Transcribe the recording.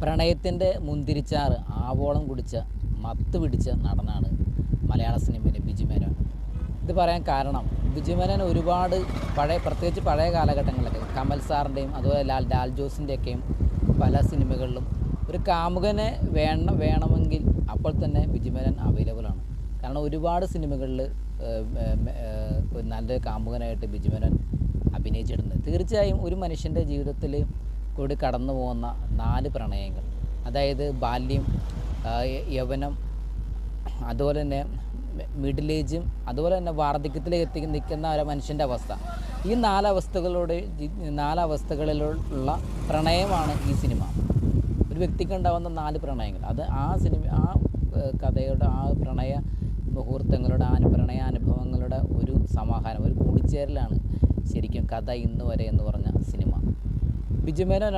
പ്രണയത്തിൻ്റെ മുന്തിരിച്ചാറ് ആവോളം കുടിച്ച മത്ത് പിടിച്ച നടനാണ് മലയാള സിനിമയിലെ ബിജു മേനോൻ. ഇത് പറയാൻ കാരണം ബിജു മേനോൻ ഒരുപാട് പ്രത്യേകിച്ച് പഴയ കാലഘട്ടങ്ങളിലൊക്കെ കമൽ സാറിൻ്റെയും അതുപോലെ ലാൽ ജോസിൻ്റെയൊക്കെയും പല സിനിമകളിലും ഒരു കാമുകനെ വേണമെങ്കിൽ അപ്പോൾ തന്നെ ബിജു മേനോൻ അവൈലബിൾ ആണ്. കാരണം ഒരുപാട് സിനിമകളിൽ നല്ലൊരു കാമുകനായിട്ട് ബിജു മേനോൻ അഭിനയിച്ചിട്ടുണ്ട്. തീർച്ചയായും ഒരു മനുഷ്യൻ്റെ ജീവിതത്തിൽ കൂടി കടന്നു പോകുന്ന 4 പ്രണയങ്ങൾ, അതായത് ബാല്യം, യൗവനം, അതുപോലെ തന്നെ മിഡിൽ ഏജും, അതുപോലെ തന്നെ വാർദ്ധക്യത്തിലേക്ക് നിൽക്കുന്ന ഒരു മനുഷ്യൻ്റെ അവസ്ഥ, ഈ 4 അവസ്ഥകളിലുള്ള പ്രണയമാണ് ഈ സിനിമ. ഒരു വ്യക്തിക്ക് ഉണ്ടാകുന്ന 4 പ്രണയങ്ങൾ, അത് ആ കഥയുടെ പ്രണയ മുഹൂർത്തങ്ങളുടെ പ്രണയാനുഭവങ്ങളുടെ ഒരു സമാഹാരം, ഒരു കൂടിച്ചേരലാണ് ശരിക്കും കഥ ഇന്ന് വരെ എന്ന് പറഞ്ഞ സിനിമ. ബിജു മേനോൻ